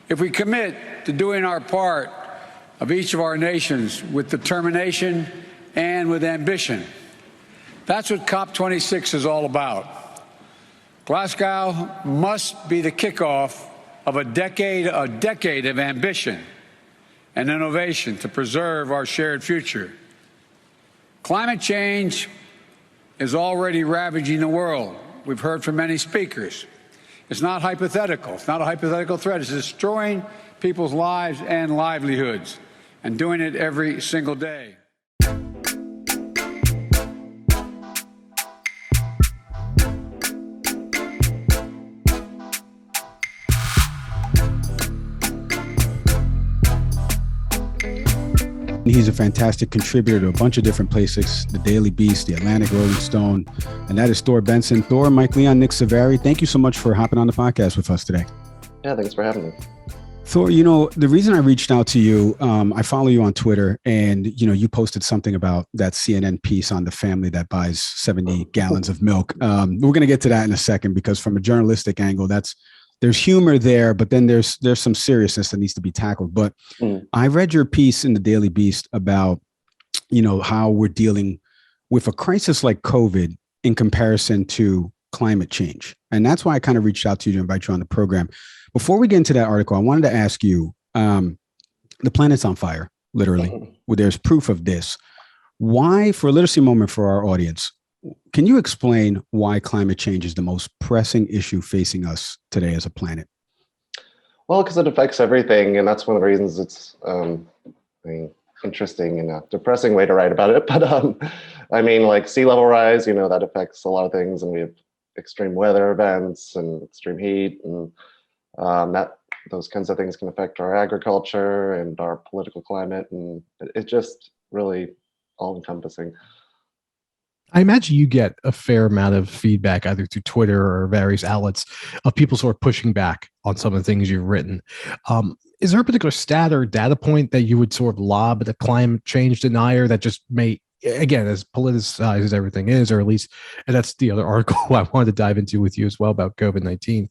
If we commit to doing our part of each of our nations with determination and with ambition, that's what COP26 is all about. Glasgow must be the kickoff of a decade of ambition and innovation to preserve our shared future. Climate change is already ravaging the world. We've heard from many speakers. It's not hypothetical. It's not a hypothetical threat. It's destroying people's lives and livelihoods, and doing it every single day. He's a fantastic contributor to a bunch of different places, the Daily Beast, the Atlantic, Rolling Stone, and that is Thor Benson. Thor, Mike Leon, Nick Savary, thank you so much for hopping on the podcast with us today. Yeah, thanks for having me. Thor, you know, the reason I reached out to you, I follow you on Twitter, and, you know, you posted something about that CNN piece on the family that buys 70 gallons of milk. We're going to get to that in a second, because from a journalistic angle, there's humor there, but then there's some seriousness that needs to be tackled. But I read your piece in the Daily Beast about, you know, how we're dealing with a crisis like COVID in comparison to climate change. And that's why I kind of reached out to you to invite you on the program. Before we get into that article, I wanted to ask you, the planet's on fire, literally. Well, there's proof of this. Why, for a literacy moment for our audience, can you explain why climate change is the most pressing issue facing us today as a planet? Well, because it affects everything, and that's one of the reasons it's interesting and a depressing way to write about it. But I mean, like sea level rise, you know, that affects a lot of things, and we have extreme weather events and extreme heat, and those kinds of things can affect our agriculture and our political climate, and it's just really all encompassing. I imagine you get a fair amount of feedback either through Twitter or various outlets of people sort of pushing back on some of the things you've written. Is there a particular stat or data point that you would sort of lob at a climate change denier that just may, again, as politicized as everything is, or at least, and that's the other article I wanted to dive into with you as well about COVID-19.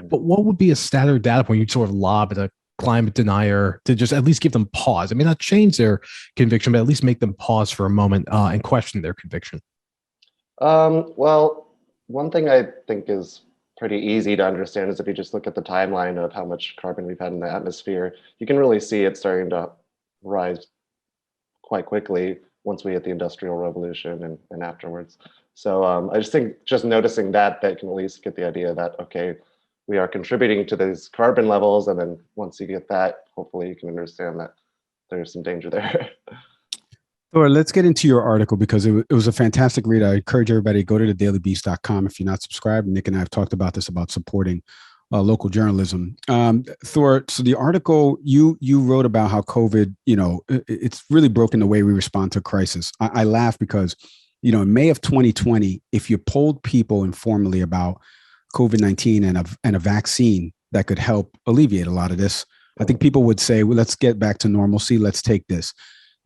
But what would be a stat or data point you'd sort of lob at a climate denier to just at least give them pause? I mean, not change their conviction, but at least make them pause for a moment and question their conviction. Well, one thing I think is pretty easy to understand is if you just look at the timeline of how much carbon we've had in the atmosphere, you can really see it starting to rise quite quickly once we hit the Industrial Revolution and afterwards. So I just think just noticing that can at least get the idea that, okay, we are contributing to these carbon levels. And then once you get that, hopefully you can understand that there's some danger there. Thor, let's get into your article, because it was a fantastic read. I encourage everybody to go to thedailybeast.com if you're not subscribed. Nick and I have talked about this, about supporting local journalism. Thor, so the article you wrote about how COVID, you know, it's really broken the way we respond to crisis. I laugh because, you know, in May of 2020, if you polled people informally about COVID-19 and a vaccine that could help alleviate a lot of this, I think people would say, well, let's get back to normalcy. Let's take this.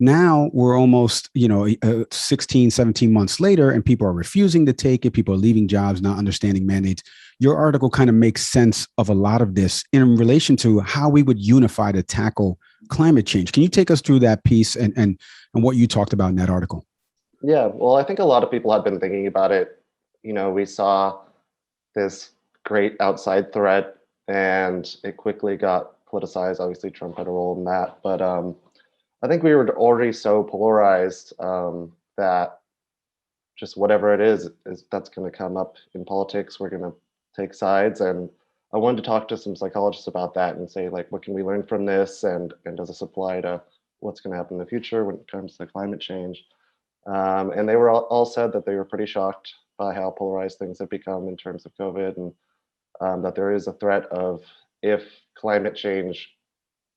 Now we're almost, 16, 17 months later, and people are refusing to take it. People are leaving jobs, not understanding mandates. Your article kind of makes sense of a lot of this in relation to how we would unify to tackle climate change. Can you take us through that piece and what you talked about in that article? Yeah, well, I think a lot of people have been thinking about it. You know, we saw this great outside threat and it quickly got politicized. Obviously, Trump had a role in that. But I think we were already so polarized that just whatever it is that's going to come up in politics, we're going to take sides. And I wanted to talk to some psychologists about that and say, like, what can we learn from this? And does this apply to what's going to happen in the future when it comes to climate change? And they were all said that they were pretty shocked by how polarized things have become in terms of COVID, and that there is a threat of, if climate change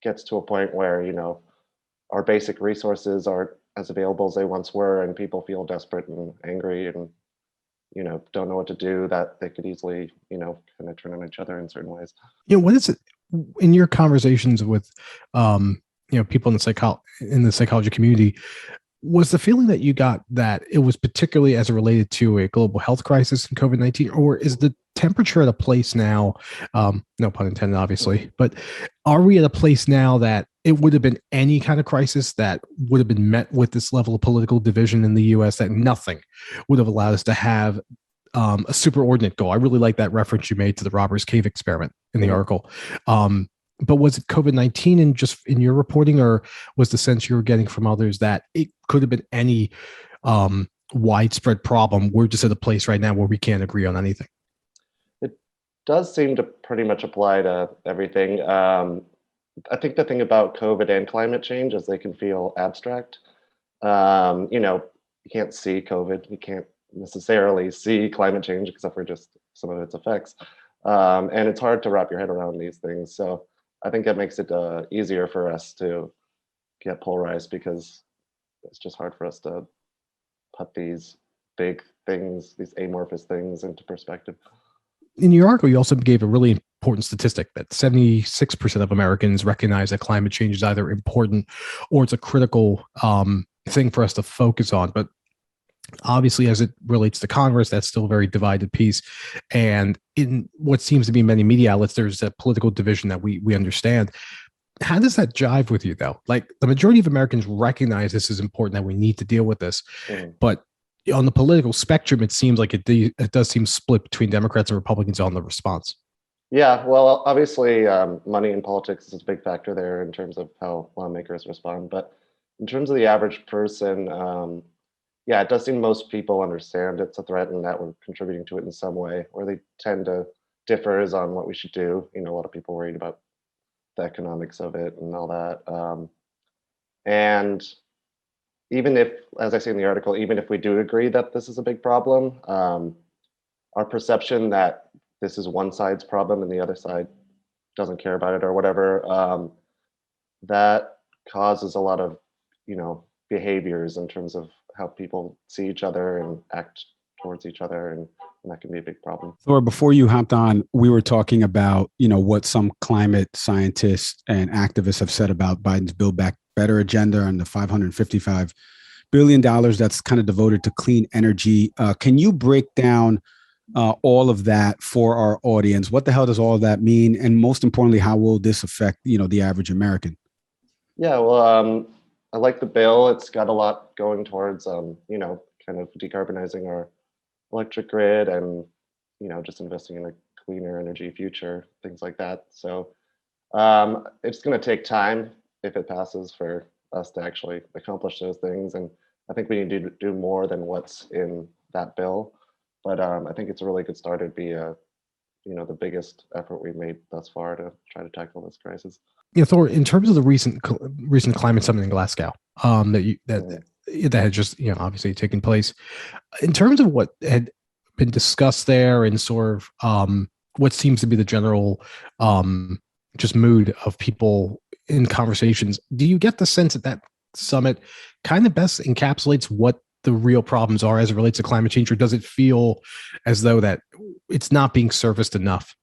gets to a point where, our basic resources aren't as available as they once were, and people feel desperate and angry and, don't know what to do, that they could easily, kind of turn on each other in certain ways. What is it in your conversations with, people in the psychology community? Was the feeling that you got that it was particularly as it related to a global health crisis in COVID-19, or is the temperature at a place now, no pun intended, obviously, but are we at a place now that it would have been any kind of crisis that would have been met with this level of political division in the US, that nothing would have allowed us to have a superordinate goal? I really like that reference you made to the Robbers Cave experiment in the article. But was it COVID-19 and just in your reporting, or was the sense you were getting from others that it could have been any widespread problem? We're just at a place right now where we can't agree on anything. It does seem to pretty much apply to everything. I think the thing about COVID and climate change is they can feel abstract. You can't see COVID. You can't necessarily see climate change except for just some of its effects. And it's hard to wrap your head around these things. So I think that makes it easier for us to get polarized, because it's just hard for us to put these big things, these amorphous things, into perspective. In your article, you also gave a really important statistic that 76% of Americans recognize that climate change is either important or it's a critical thing for us to focus on. But obviously, as it relates to Congress, that's still a very divided piece. And in what seems to be many media outlets, there's a political division that we understand. How does that jive with you, though? Like, the majority of Americans recognize this is important, that we need to deal with this. But on the political spectrum, it seems like it does seem split between Democrats and Republicans on the response. Yeah, well, obviously, money in politics is a big factor there in terms of how lawmakers respond. But in terms of the average person, yeah, it does seem most people understand it's a threat and that we're contributing to it in some way. Where they tend to differ is on what we should do. A lot of people worried about the economics of it and all that. And even if, as I say in the article, even if we do agree that this is a big problem, our perception that this is one side's problem and the other side doesn't care about it or whatever, that causes a lot of, behaviors in terms of how people see each other and act towards each other, and that can be a big problem. Thor, before you hopped on, we were talking about, what some climate scientists and activists have said about Biden's Build Back Better agenda and the $555 billion that's kind of devoted to clean energy. Can you break down all of that for our audience? What the hell does all of that mean? And most importantly, how will this affect, the average American? Yeah, well, I like the bill. It's got a lot going towards, kind of decarbonizing our electric grid and, just investing in a cleaner energy future, things like that. So it's going to take time, if it passes, for us to actually accomplish those things. And I think we need to do more than what's in that bill. But I think it's a really good start. It'd be the biggest effort we've made thus far to try to tackle this crisis. Yeah, Thor, in terms of the recent climate summit in Glasgow, that had just obviously taken place, in terms of what had been discussed there and sort of what seems to be the general just mood of people in conversations, do you get the sense that summit kind of best encapsulates what the real problems are as it relates to climate change, or does it feel as though that it's not being surfaced enough?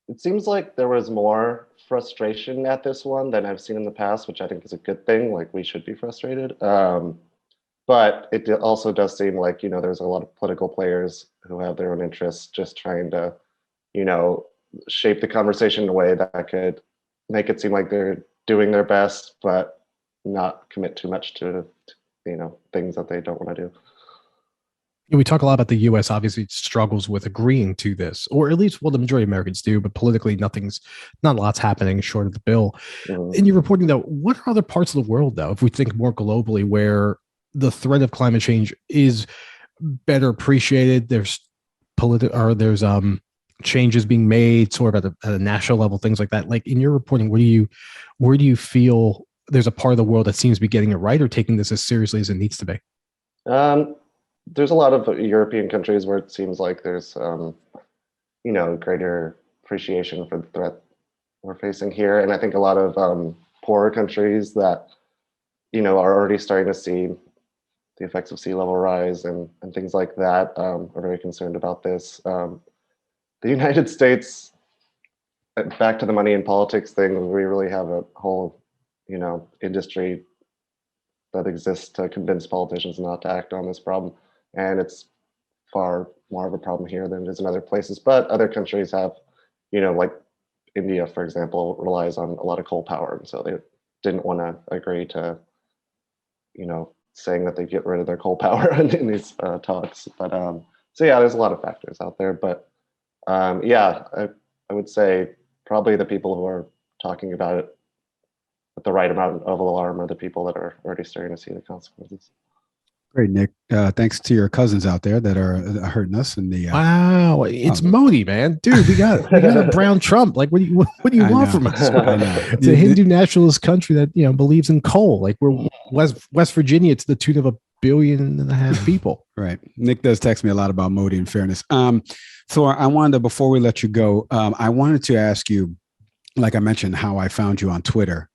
It seems like there was more frustration at this one than I've seen in the past, which I think is a good thing. Like, we should be frustrated. But it also does seem like, there's a lot of political players who have their own interests, just trying to, shape the conversation in a way that could make it seem like they're doing their best, but not commit too much to, things that they don't want to do. We talk a lot about the U.S. obviously struggles with agreeing to this, or at least, well, the majority of Americans do, but politically, not a lot's happening short of the bill. In your reporting, though, what are other parts of the world, though, if we think more globally, where the threat of climate change is better appreciated? There's changes being made sort of at a national level, things like that. Like, in your reporting, where do you feel there's a part of the world that seems to be getting it right or taking this as seriously as it needs to be? There's a lot of European countries where it seems like there's, greater appreciation for the threat we're facing here. And I think a lot of poorer countries that, are already starting to see the effects of sea level rise and things like that are very concerned about this. The United States, back to the money and politics thing, we really have a whole, industry that exists to convince politicians not to act on this problem. And it's far more of a problem here than it is in other places. But other countries have, like India, for example, relies on a lot of coal power, and so they didn't want to agree to, saying that they get rid of their coal power in these talks. But so yeah, there's a lot of factors out there. But yeah, I would say probably the people who are talking about it with the right amount of alarm are the people that are already starting to see the consequences. Great, Nick. Thanks to your cousins out there that are hurting us. And the Wow, it's Modi, man, dude. We got a brown Trump. Like, what do you want from us? I know. It's a Hindu nationalist country that believes in coal. Like, we're West Virginia to the tune of 1.5 billion people. Right. Nick does text me a lot about Modi, in fairness. Thor, I wanted to, before we let you go, I wanted to ask you, like I mentioned, how I found you on Twitter.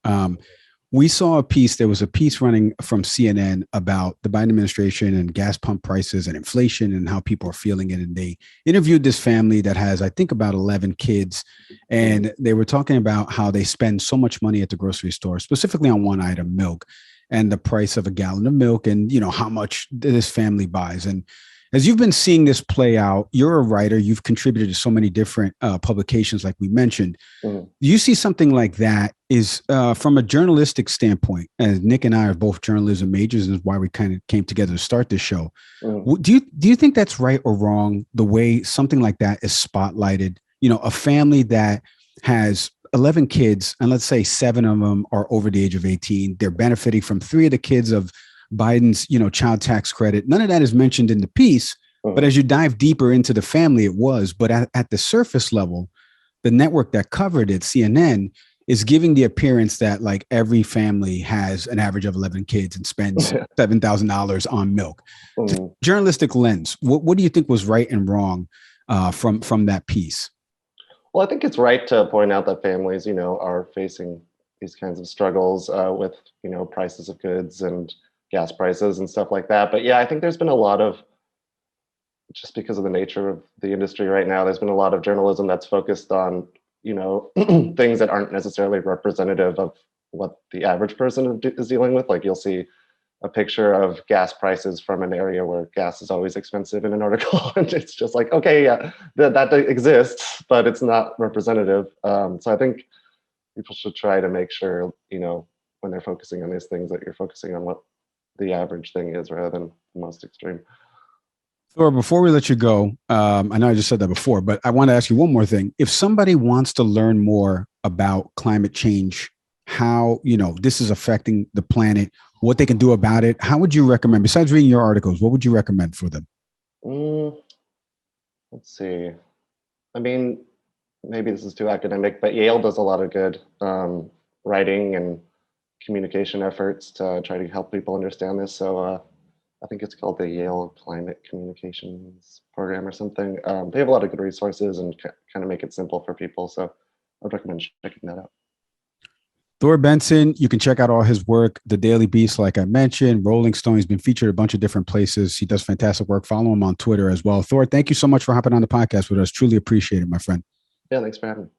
We saw a piece, there was a piece running from CNN about the Biden administration and gas pump prices and inflation and how people are feeling it. And they interviewed this family that has, I think, about 11 kids. And they were talking about how they spend so much money at the grocery store, specifically on one item, milk, and the price of a gallon of milk and, how much this family buys. And as you've been seeing this play out, you're a writer, you've contributed to so many different publications, like we mentioned. Do you see something like that is from a journalistic standpoint, and Nick and I are both journalism majors, and is why we kind of came together to start this show. Do you think that's right or wrong, the way something like that is spotlighted? A family that has 11 kids, and let's say 7 of them are over the age of 18. They're benefiting from 3 of the kids of Biden's, child tax credit. None of that is mentioned in the piece, but as you dive deeper into the family, it was. But at the surface level, the network that covered it, CNN, is giving the appearance that like every family has an average of 11 kids and spends $7,000 on milk. Journalistic lens, what do you think was right and wrong from that piece? Well, I think it's right to point out that families, are facing these kinds of struggles with, prices of goods and gas prices and stuff like that. But yeah, I think there's been a lot of, just because of the nature of the industry right now, there's been a lot of journalism that's focused on, things that aren't necessarily representative of what the average person is dealing with. Like, you'll see a picture of gas prices from an area where gas is always expensive in an article. And it's just like, okay, yeah, that exists, but it's not representative. So I think people should try to make sure, when they're focusing on these things, that you're focusing on what the average thing is rather than the most extreme. Thor, before we let you go, I know I just said that before, but I want to ask you one more thing. If somebody wants to learn more about climate change, how, this is affecting the planet, what they can do about it, how would you recommend, besides reading your articles, what would you recommend for them? Let's see. I mean, maybe this is too academic, but Yale does a lot of good writing and communication efforts to try to help people understand this. So I think it's called the Yale Climate Communications Program or something. They have a lot of good resources and kind of make it simple for people. So I'd recommend checking that out. Thor Benson, you can check out all his work. The Daily Beast, like I mentioned, Rolling Stone, he's been featured a bunch of different places. He does fantastic work. Follow him on Twitter as well. Thor, thank you so much for hopping on the podcast with us. Truly appreciate it, my friend. Yeah, thanks for having me.